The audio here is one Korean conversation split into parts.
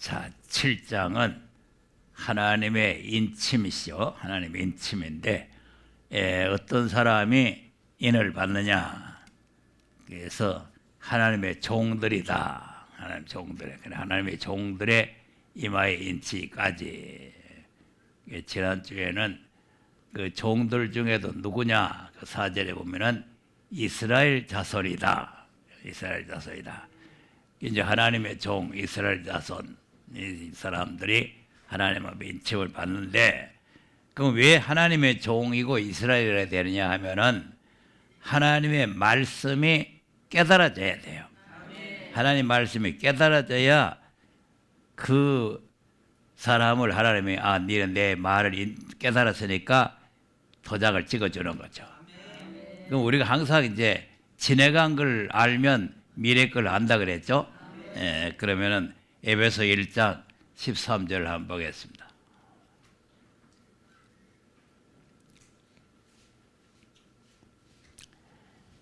자, 7장은 하나님의 인침이시죠. 하나님의 인침인데 어떤 사람이 인을 받느냐. 그래서 하나님의 종들이다. 하나님의 종들의 이마에 인치까지. 지난주에는 그 종들 중에도 누구냐? 그 4절에 보면은 이스라엘 자손이다. 이스라엘 자손이다. 이제 하나님의 종 이스라엘 자손 이 사람들이 하나님 앞에 인침을 받는데, 그럼 왜 하나님의 종이고 이스라엘이 되느냐 하면은 하나님의 말씀이 깨달아져야 돼요. 하나님 말씀이 깨달아져야 그 사람을 하나님이 너는 내 말을 깨달았으니까 도장을 찍어주는 거죠. 그럼 우리가 항상 이제 지내간 걸 알면 미래 걸 안다 그랬죠. 그러면은 에베소 1장 13절을 한번 보겠습니다.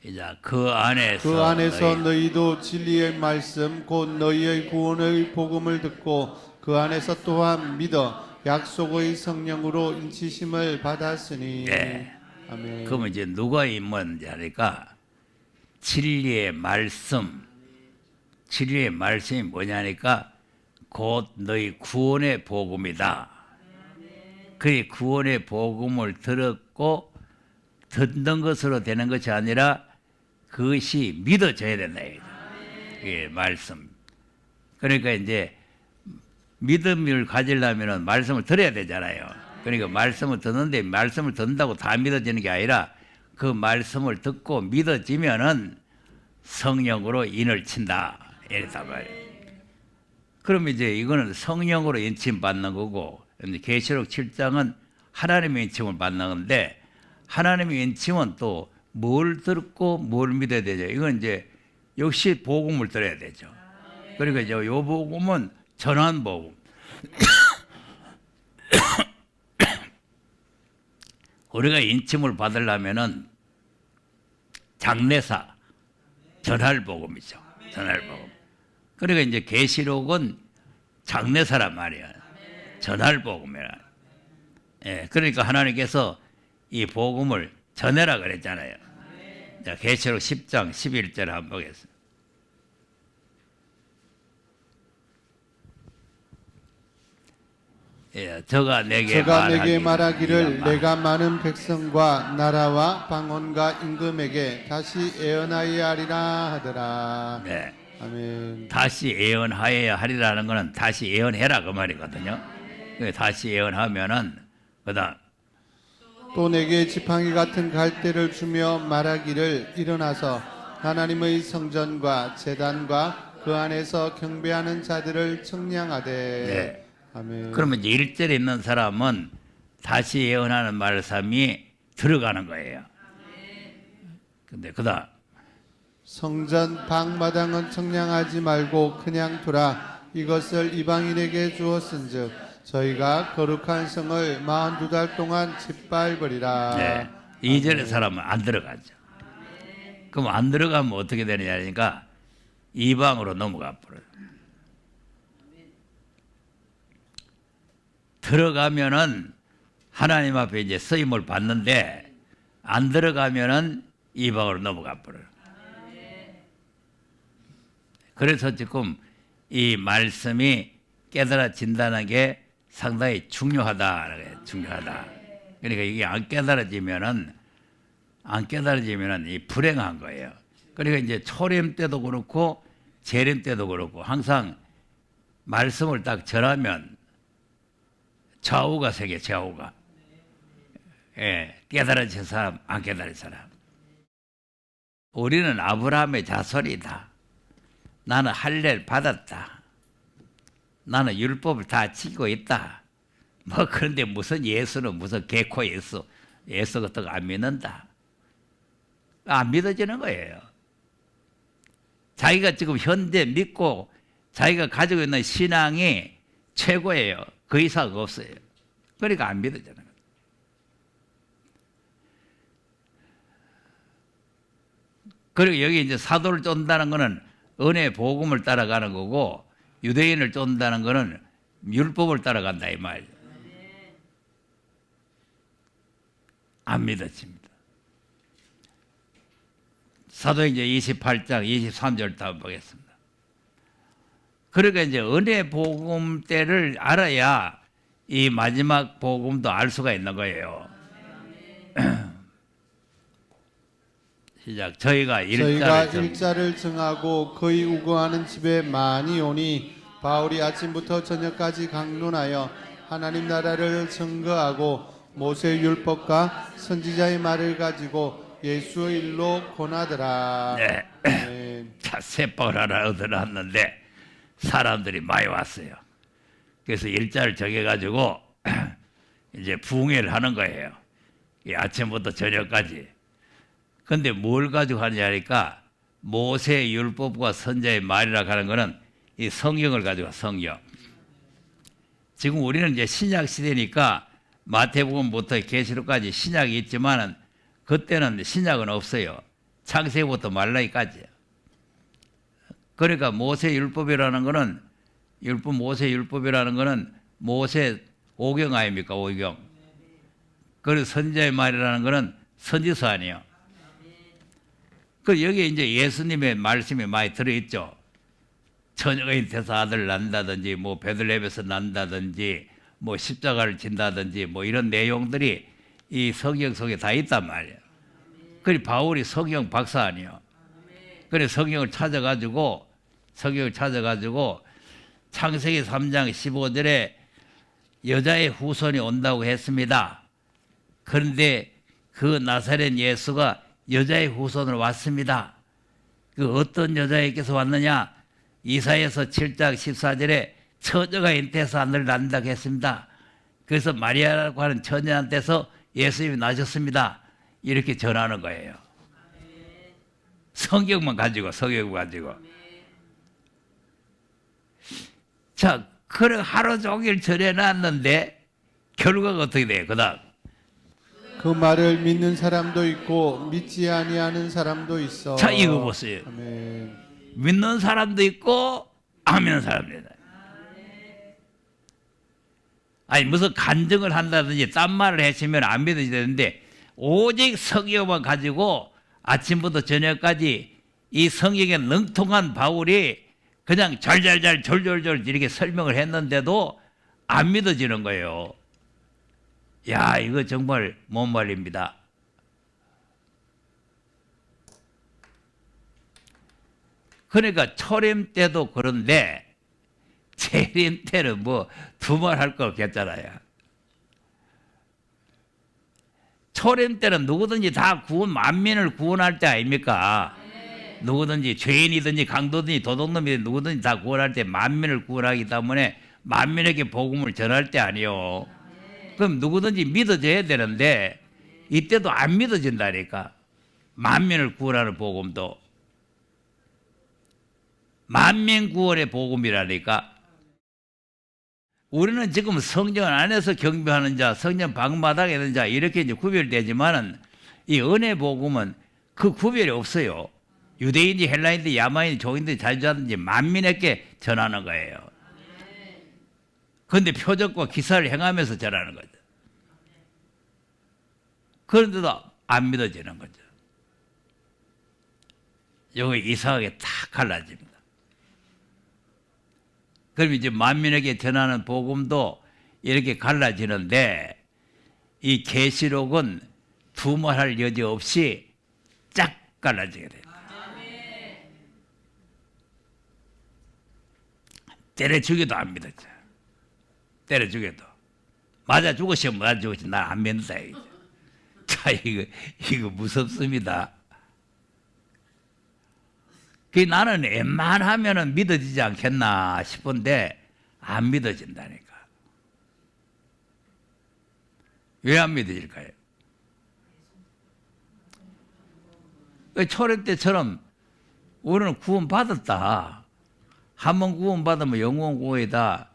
이제 그 안에서 너희도 진리의 말씀 곧 너희의 구원의 복음을 듣고 그 안에서 또한 믿어 약속의 성령으로 인치심을 받았으니. 네. 아멘. 그러면 이제 누가 임하는지 하니까 진리의 말씀이 뭐냐니까 곧 너희 구원의 복음이다. 그 구원의 복음을 들었고 듣는 것으로 되는 것이 아니라 그것이 믿어져야 된다. 예, 말씀. 그러니까 이제 믿음을 가지려면 말씀을 들어야 되잖아요. 그러니까 말씀을 듣는데 말씀을 듣는다고 다 믿어지는 게 아니라 그 말씀을 듣고 믿어지면은 성령으로 인을 친다. 이랬단 말이에요. 그럼 이제 이거는 성령으로 인침 받는 거고, 계시록 7장은 하나님의 인침을 받는 건데, 하나님의 인침은 또 뭘 듣고 뭘 믿어야 되죠. 이건 이제 역시 복음을 들어야 되죠. 그러니까 이제 요 복음은 전한 복음. 우리가 인침을 받으려면은 장례사 전할 복음이죠. 전할 복음. 그러니까 이제 계시록은 장례사란 말이야. 전할 복음이라. 예, 그러니까 하나님께서 이 복음을 전해라 그랬잖아요. 자, 계시록 10장 11절 한번 보겠습니다. 예, 저가 내게 말하기를 내가 많은 백성과 나라와 방언과 임금에게 다시 예언하여야 하리라 하더라. 네. 아멘. 다시 예언하여야 하리라는 것은 다시 예언해라 그 말이거든요. 다시 예언하면은 그다음 또 내게 지팡이 같은 갈대를 주며 말하기를 일어나서 하나님의 성전과 제단과 그 안에서 경배하는 자들을 청량하되. 네. 아멘. 그러면 이제 1절에 있는 사람은 다시 예언하는 말씀이 들어가는 거예요. 근데 그다음 성전 방마당은 청량하지 말고 그냥 두라. 이것을 이방인에게 주었은즉 저희가 거룩한 성을 42달 동안 짓밟으리라. 네. 2절의 사람은 안 들어가죠. 그럼 안 들어가면 어떻게 되느냐니까 이방으로 넘어가 버려요. 들어가면은 하나님 앞에 이제 쓰임을 받는데 안 들어가면은 이방으로 넘어가 버려요. 그래서 지금 이 말씀이 깨달아진다는 게 상당히 중요하다. 그러니까 이게 안 깨달아지면은 이 불행한 거예요. 그러니까 이제 초림 때도 그렇고 재림 때도 그렇고 항상 말씀을 딱 전하면 좌우가 세게 좌우가. 예, 깨달아진 사람, 안 깨달은 사람. 우리는 아브라함의 자손이다. 나는 할례를 받았다. 나는 율법을 다 지키고 있다. 뭐 그런데 무슨 예수는 무슨 개코 예수 같은 거 안 믿는다. 안 믿어지는 거예요. 자기가 지금 현재 믿고 자기가 가지고 있는 신앙이 최고예요. 그 이상 없어요. 그러니까 안 믿어지는 거예요. 그리고 여기 이제 사도를 쫓는다는 거는 은혜 복음을 따라가는 거고, 유대인을 쫓는다는 것은 율법을 따라간다 이 말이에요. 안 믿어집니다. 사도행전 28장 23절 다음 보겠습니다. 그러니까 이제 은혜 복음 때를 알아야 이 마지막 복음도 알 수가 있는 거예요. 시작. 저희가 일자를 정하고 거의 우거하는 집에 많이 오니 바울이 아침부터 저녁까지 강론하여 하나님 나라를 증거하고 모세 율법과 선지자의 말을 가지고 예수의 일로 권하더라. 네. 아멘. 자, 새빵을 하나 얻어놨는데 사람들이 많이 왔어요. 그래서 일자를 정해가지고 이제 부흥회를 하는 거예요. 이 아침부터 저녁까지. 근데 뭘 가지고 하느냐 하니까 모세 율법과 선자의 말이라 하는 거는 이 성경을 가지고 성경. 지금 우리는 이제 신약 시대니까 마태복음부터 계시록까지 신약이 있지만은 그때는 신약은 없어요. 창세기부터 말라기까지. 그러니까 모세 율법이라는 거는 모세 율법이라는 거는 모세 오경 아닙니까? 오경. 그리고 선지자의 말이라는 거는 선지서 아니에요. 그 여기 이제 예수님의 말씀이 많이 들어있죠. 처녀가 잉태해서 아들을 낳는다든지 뭐 베들레헴에서 낳는다든지 뭐 십자가를 진다든지 뭐 이런 내용들이 이 성경 속에 다 있단 말이에요. 그리고 바울이 성경 박사 아니에요. 그래서 성경을 찾아가지고 창세기 3장 15절에 여자의 후손이 온다고 했습니다. 그런데 그 나사렛 예수가 여자의 후손으로 왔습니다. 그 어떤 여자에게서 왔느냐? 이사야서 7장 14절에 처녀가 잉태해서 아들을 낳는다고 했습니다. 그래서 마리아라고 하는 처녀한테서 예수님이 나셨습니다. 이렇게 전하는 거예요. 성경만 가지고. 자, 그래 하루 종일 전해놨는데 결과가 어떻게 돼요? 그다음 그 말을 믿는 사람도 있고 믿지 아니하는 사람도 있어. 자, 이거 보세요. 아멘. 믿는 사람도 있고 안 믿는 사람도 있다. 아니 무슨 간증을 한다든지 딴 말을 했으면 안 믿어지는데 오직 성경만 가지고 아침부터 저녁까지 이 성경에 능통한 바울이 그냥 졸졸 이렇게 설명을 했는데도 안 믿어지는 거예요. 야, 이거 정말 못 말입니다. 그러니까 초림 때도 그런데 재림 때는 뭐 두말할 거 없겠잖아요. 초림 때는 누구든지 다 만민을 구원할 때 아닙니까? 누구든지 죄인이든지 강도든지 도둑놈이든지 누구든지 다 구원할 때 만민을 구원하기 때문에 만민에게 복음을 전할 때 아니요. 그럼 누구든지 믿어져야 되는데 이때도 안 믿어진다니까. 만민을 구원하는 복음도. 만민 구원의 복음이라니까. 우리는 지금 성전 안에서 경배하는 자, 성전 방마당에 있는 자 이렇게 이제 구별되지만은 이 은혜 복음은 그 구별이 없어요. 유대인이 헬라인이 야만인이 종인들이 자주하든지 만민에게 전하는 거예요. 그런데 표적과 기사를 행하면서 전하는 거죠. 그런데도 안 믿어지는 거죠. 여기 이상하게 딱 갈라집니다. 그럼 이제 만민에게 전하는 복음도 이렇게 갈라지는데 이 계시록은 두말할 여지 없이 쫙 갈라지게 됩니다. 때려 죽여도 안 믿었죠. 때려 죽여도. 맞아 죽으시면 맞아 죽으시 난 안 믿는다. 자, 이거 무섭습니다. 나는 웬만하면은 믿어지지 않겠나 싶은데 안 믿어진다니까. 왜 안 믿어질까요? 초림 때처럼 우리는 구원받았다. 한번 구원받으면 영원 구원이다.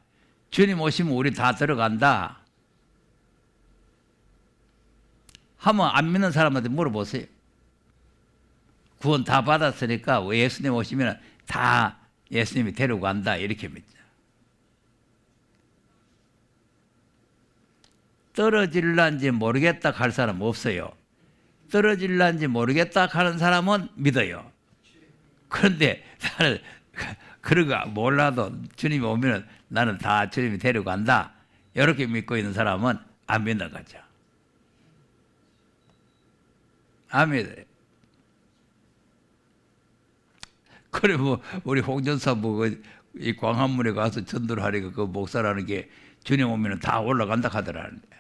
주님 오시면 우리 다 들어간다. 한번 안 믿는 사람한테 물어보세요. 구원 다 받았으니까 예수님 오시면 다 예수님이 데리고 간다. 이렇게 믿죠. 떨어질란지 모르겠다 할 사람 없어요. 떨어질란지 모르겠다 하는 사람은 믿어요. 그런데 나는 그런 거 몰라도 주님이 오면 나는 다 주님이 데려간다. 이렇게 믿고 있는 사람은 안 믿는 거죠. 안 믿어요. 그래 뭐 우리 홍전사 이 광화문에 가서 전도를 하니까 그 목사라는 게 주님 오면 다 올라간다 하더라는데.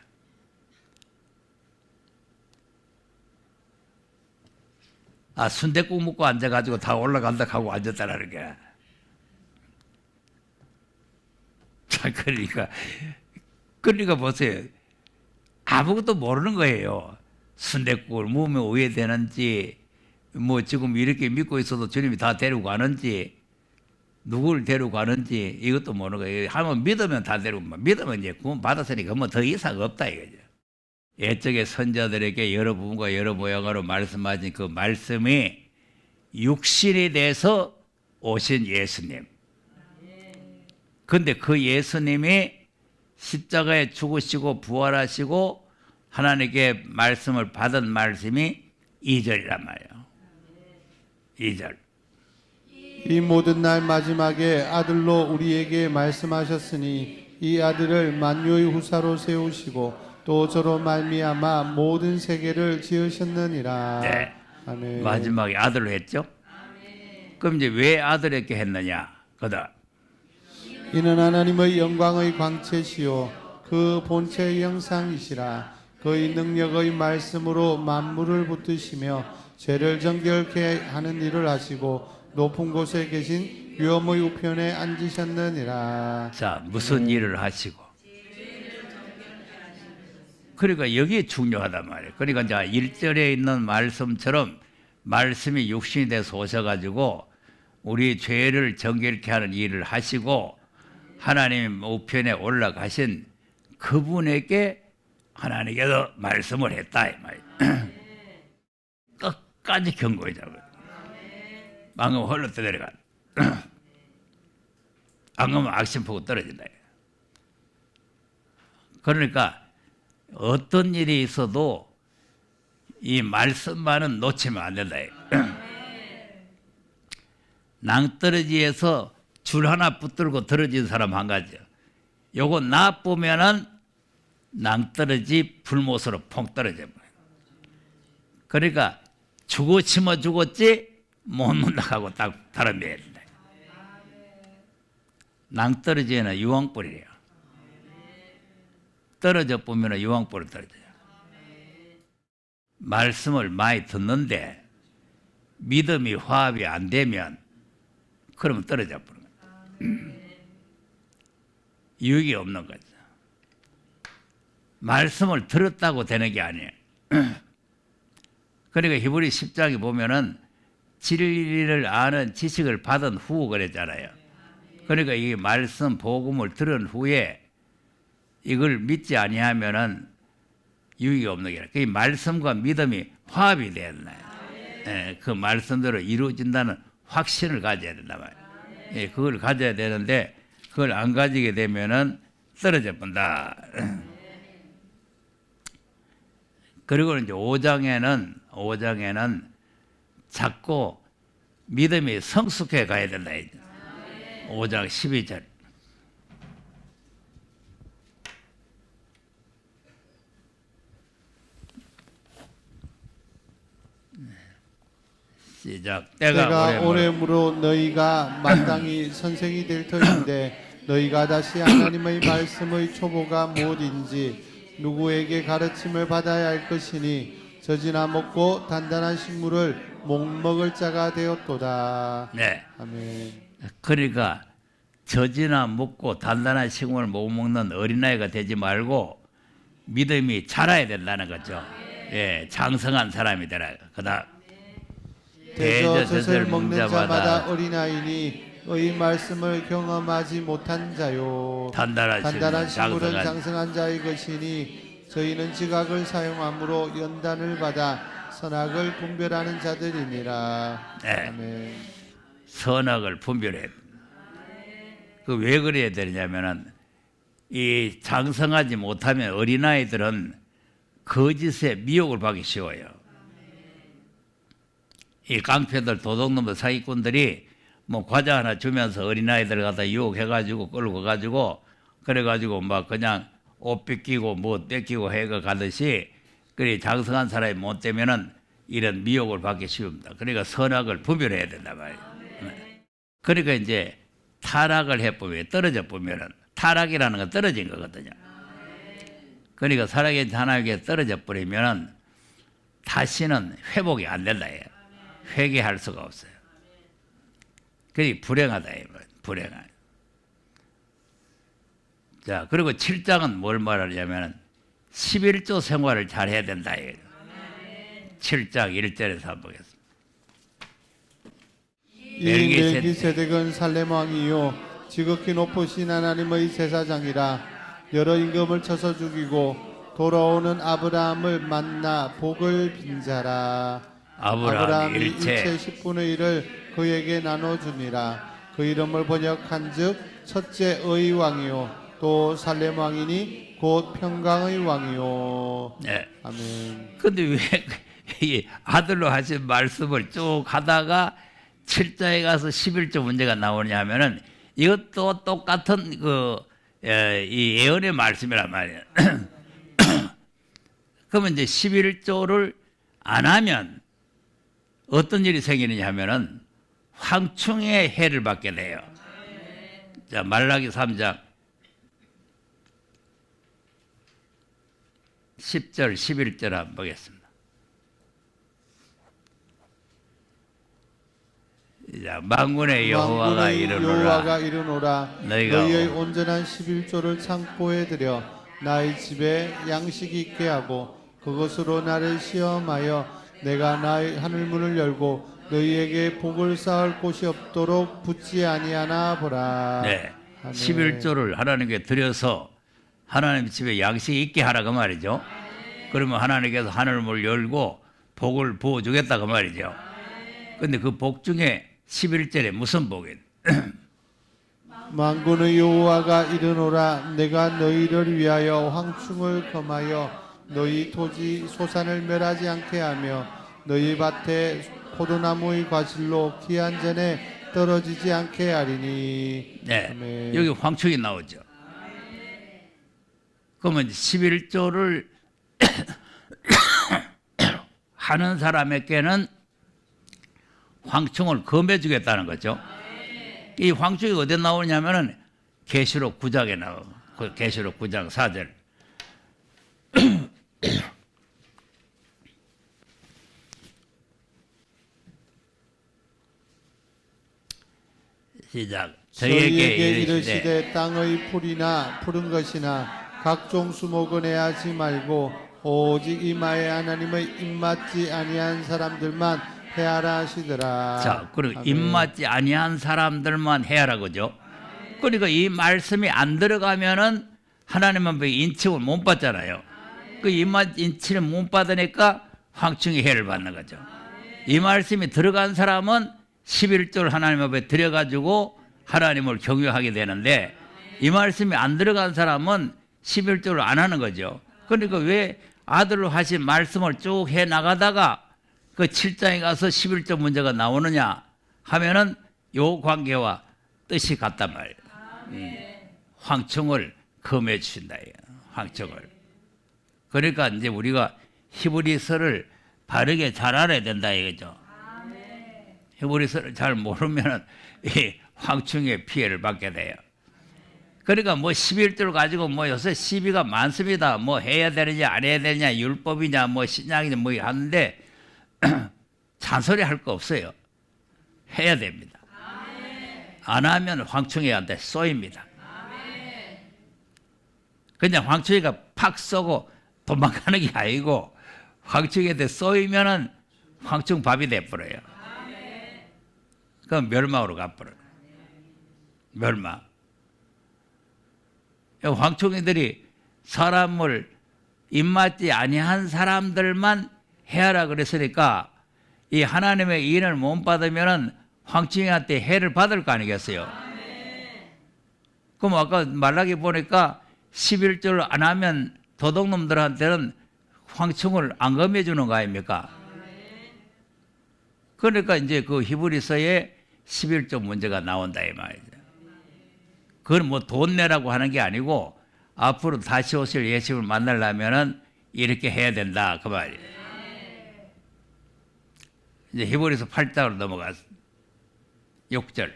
아, 순댓국 먹고 앉아가지고 다 올라간다 하고 앉았다라는 게. 자, 그러니까 보세요. 아무것도 모르는 거예요. 순댓국을 먹으면 왜 되는지, 뭐 지금 이렇게 믿고 있어도 주님이 다 데리고 가는지, 누구를 데리고 가는지 이것도 모르는 거예요. 한번 믿으면 다 데리고, 믿으면 이제 구원 받았으니까 뭐 더 이상 없다 이거죠. 옛적의 선자들에게 여러 부분과 여러 모양으로 말씀하신 그 말씀이 육신이 돼서 오신 예수님. 근데 그 예수님이 십자가에 죽으시고 부활하시고 하나님께 말씀을 받은 말씀이 2절이란 말이에요. 2절. 이 모든 날 마지막에 아들로 우리에게 말씀하셨으니 이 아들을 만유의 후사로 세우시고 또 저로 말미암아 모든 세계를 지으셨느니라. 네. 아멘. 마지막에 아들로 했죠. 그럼 이제 왜 아들에게 했느냐? 그다. 이는 하나님의 영광의 광채시요 그 본체의 형상이시라. 그의 능력의 말씀으로 만물을 붙드시며 죄를 정결케 하는 일을 하시고 높은 곳에 계신 위엄의 우편에 앉으셨느니라. 자, 무슨 일을 하시고? 그러니까 여기 중요하단 말이에요. 그러니까 이제 1절에 있는 말씀처럼 말씀이 육신이 돼서 오셔가지고 우리 죄를 정결케 하는 일을 하시고 하나님 우편에 올라가신 그분에게 하나님께서 말씀을 했다 이 말이에요. 끝까지 경고해 잡아요. 방금 홀로 떠내려가. 안 그러면 악심포고 떨어진다. 그러니까 어떤 일이 있어도 이 말씀만은 놓치면 안 된다. 낭떠러지에서 줄 하나 붙들고 떨어진 사람 한 가지요. 요거 나쁘면은 낭떠러지 불못으로 퐁 떨어져 버려요. 그러니까 죽어 치면 죽었지 못 문다고 딱 달아매야 된다. 낭떠러지에는 유황불이래요. 떨어져 보면 유황불이 떨어져요. 말씀을 많이 듣는데 믿음이 화합이 안 되면 그러면 떨어져 버려요. 유익이 없는 거죠. 말씀을 들었다고 되는 게 아니에요. 그러니까 히브리 10장에 보면은 진리를 아는 지식을 받은 후 그랬잖아요. 그러니까 이 말씀 복음을 들은 후에 이걸 믿지 아니하면은 유익이 없는 게 아니라 그 말씀과 믿음이 화합이 되었나요? 예, 그 말씀대로 이루어진다는 확신을 가져야 된단 말이에요. 예, 그걸 가져야 되는데 그걸 안 가지게 되면은 떨어져 본다. 그리고 이제 5장에는 자꾸 믿음이 성숙해 가야 된다. 5장 12절. 시작. 때가 오래므로 너희가 마땅히 선생이 될 터인데 너희가 다시 하나님의 말씀의 초보가 무엇인지 누구에게 가르침을 받아야 할 것이니 젖이나 먹고 단단한 식물을 못 먹을 자가 되었도다. 네. 아멘. 그러니까 젖이나 먹고 단단한 식물을 못 먹는 어린아이가 되지 말고 믿음이 자라야 된다는 거죠. 예, 장성한 사람이 되라. 그다음 대저젖을 먹는 자마다 어린아이니 의 말씀을 경험하지 못한 자요. 단단한 식물은 장성한 자의 것이니 저희는 지각을 사용함으로 연단을 받아 선악을 분별하는 자들이니라. 네. 아멘. 선악을 분별해. 그 왜 그래야 되냐면은 이 장성하지 못하면 어린아이들은 거짓에 미혹을 받기 쉬워요. 이 깡패들, 도둑놈들, 사기꾼들이 뭐 과자 하나 주면서 어린아이들 갖다 유혹해가지고 끌고 가가지고 그래가지고 막 그냥 옷 뺏기고 뭐 뺏기고 해가 가듯이 그래 장성한 사람이 못 되면은 이런 미혹을 받기 쉬웁니다. 그러니까 선악을 분별해야 된단 말이에요. 그러니까 이제 타락을 해보면 떨어져 보면은 타락이라는 건 떨어진 거거든요. 그러니까 살아계신 하나님께 떨어져 버리면은 다시는 회복이 안 된다 해요. 회개할 수가 없어요. 그게 불행하다 해요. 불행하다. 자, 그리고 7장은 뭘 말하냐면은 11조 생활을 잘 해야 된다 해요. 7장 1절에서 한번 보겠습니다. 이 멜기세덱은 살렘 왕이요 지극히 높으신 하나님의 제사장이라 여러 임금을 쳐서 죽이고 돌아오는 아브라함을 만나 복을 빈 자라. 아브라함이 일체 10분의 1을 그에게 나눠주니라. 그 이름을 번역한즉 첫째 의 왕이요 또 살렘 왕이니 곧 평강의 왕이요. 네. 아멘. 근데 왜 이 아들로 하신 말씀을 쭉 하다가 7장에 가서 11조 문제가 나오냐 하면은 이것도 똑같은 이 예언의 말씀이란 말이에요. 그러면 이제 11조를 안 하면 어떤 일이 생기느냐 하면은 황충의 해를 받게 돼요. 자, 말라기 3장 10절 11절 한번 보겠습니다. 자, 만군의 여호와가 이르노라 너희의 온전한 11조를 창고에 들여 나의 집에 양식이 있게 하고 그것으로 나를 시험하여 내가 나의 하늘문을 열고 너희에게 복을 쌓을 곳이 없도록 붙지 아니하나 보라. 네, 아멘. 11조를 하나님께 드려서 하나님 집에 양식이 있게 하라 그 말이죠. 그러면 하나님께서 하늘문을 열고 복을 부어주겠다 그 말이죠. 근데 그 복 중에 11절에 무슨 복이에요? 만군의 여호와가 이르노라 내가 너희를 위하여 황충을 금하여 너희 토지 소산을 멸하지 않게 하며 너희 밭에 포도나무의 과실로 기한 전에 떨어지지 않게 하리니. 네, 아멘. 여기 황충이 나오죠. 그러면 11조를 하는 사람에게는 황충을 금해주겠다는 거죠. 이 황충이 어디 나오냐면은 계시록 9장에 나와요. 계시록 9장 4절. 시작. 저희에게 이르시되 땅의 풀이나 푸른 것이나 각종 수목은 해하지 말고 오직 이마에 하나님의 입맞지 아니한 사람들만 해하라 하시더라. 자, 그리고 아멘. 입맞지 아니한 사람들만 해하라 그죠. 그러니까 이 말씀이 안 들어가면은 하나님 앞에 인칭을 못 받잖아요. 그 인칭을 못 받으니까 황충의 해를 받는 거죠. 이 말씀이 들어간 사람은 11조를 하나님 앞에 들여가지고 하나님을 경외하게 되는데 이 말씀이 안 들어간 사람은 11조를 안 하는 거죠. 그러니까 왜 아들로 하신 말씀을 쭉 해 나가다가 그 7장에 가서 11조 문제가 나오느냐 하면은 요 관계와 뜻이 같단 말이에요. 황충을 금해 주신다. 황충을. 그러니까 이제 우리가 히브리서를 바르게 잘 알아야 된다 이거죠. 히브리서를 잘 모르면은 이 황충의 피해를 받게 돼요. 그러니까 뭐 11조를 가지고 뭐 요새 시비가 많습니다. 뭐 해야 되느냐 안 해야 되느냐 율법이냐 뭐 신약이냐 뭐 하는데 잔소리 할 거 없어요. 해야 됩니다. 안 하면 황충이한테 쏘입니다. 그냥 황충이가 팍 쏘고 도망가는 게 아니고 황충이한테 쏘이면은 황충 밥이 돼버려요. 그럼 멸망으로 가버려요. 멸망. 황충이들이 사람을 입맞지 아니한 사람들만 해하라 그랬으니까 이 하나님의 인을 못 받으면은 황충이한테 해를 받을 거 아니겠어요? 그럼 아까 말라기 보니까 11조를 안 하면 도둑놈들한테는 황충을 안 금해주는 거 아닙니까? 그러니까 이제 그 히브리서에 11조 문제가 나온다 이 말이죠. 그건 뭐 돈 내라고 하는 게 아니고 앞으로 다시 오실 예수를 만나려면은 이렇게 해야 된다 그 말이에요. 이제 히브리서 8장으로 넘어가서 6절.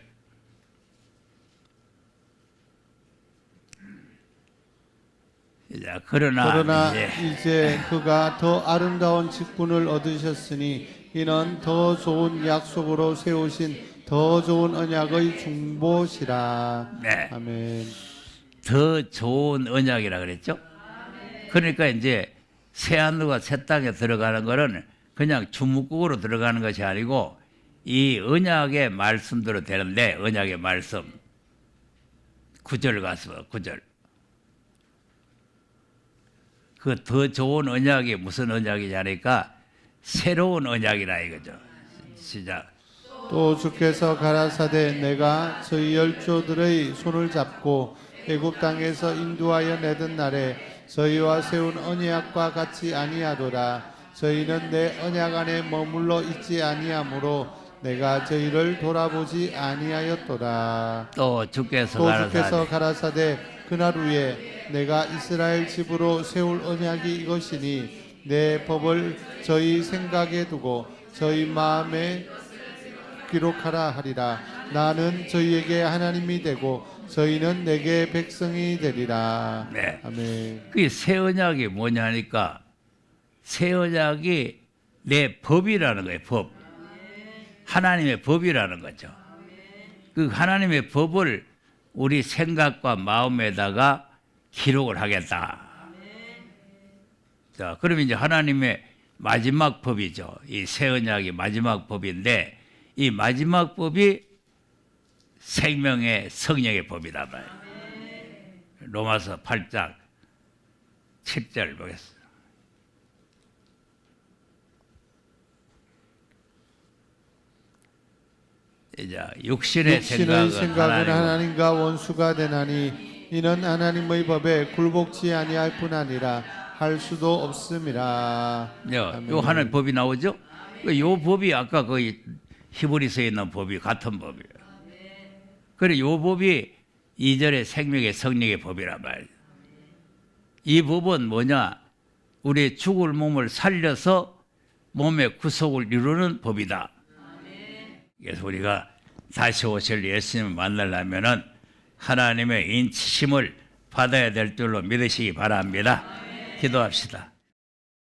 그러나 이제 그가 더 아름다운 직분을 얻으셨으니 이는 더 좋은 약속으로 세우신 더 좋은 언약의 중보시라. 네. 아멘. 더 좋은 언약이라 그랬죠. 그러니까 이제 새 하늘과 새 땅에 들어가는 거는 그냥 주묵국으로 들어가는 것이 아니고 이 언약의 말씀대로 되는데, 언약의 말씀 9절 가서 9절. 그 더 좋은 언약이 무슨 언약이냐니까 새로운 언약이라 이거죠. 시작. 또 주께서 가라사대 내가 저희 열조들의 손을 잡고 애굽 땅에서 인도하여 내던 날에 저희와 세운 언약과 같이 아니하도다. 저희는 내 언약 안에 머물러 있지 아니하므로 내가 저희를 돌아보지 아니하였도다. 또 주께서 가라사대 그날 후에 내가 이스라엘 집으로 세울 언약이 이것이니 내 법을 저희 생각에 두고 저희 마음에 기록하라 하리라. 나는 저희에게 하나님이 되고 저희는 내게 백성이 되리라. 네. 아멘. 그 새 언약이 뭐냐니까 새 언약이 내 법이라는 거예요. 법. 하나님의 법이라는 거죠. 그 하나님의 법을 우리 생각과 마음에다가 기록을 하겠다. 자, 그러면 이제 하나님의 마지막 법이죠. 이 새 언약이 마지막 법인데 이 마지막 법이 생명의 성령의 법이다 말이에요. 로마서 8장 7절 보겠습니다. 이제 육신의 생각은 하나님과 원수가 되나니 이는 하나님의 법에 굴복지 아니할 뿐 아니라 할 수도 없음이라. 요 하나의 법이 나오죠. 요 법이 아까 그 히브리서에 있는 법이 같은 법이에요. 그래 요 법이 2절의 생명의 성령의 법이란 말이에요. 이 법은 뭐냐? 우리의 죽을 몸을 살려서 몸의 구속을 이루는 법이다. 그래서 우리가 다시 오실 예수님을 만나려면은 하나님의 인치심을 받아야 될 줄로 믿으시기 바랍니다. 기도합시다.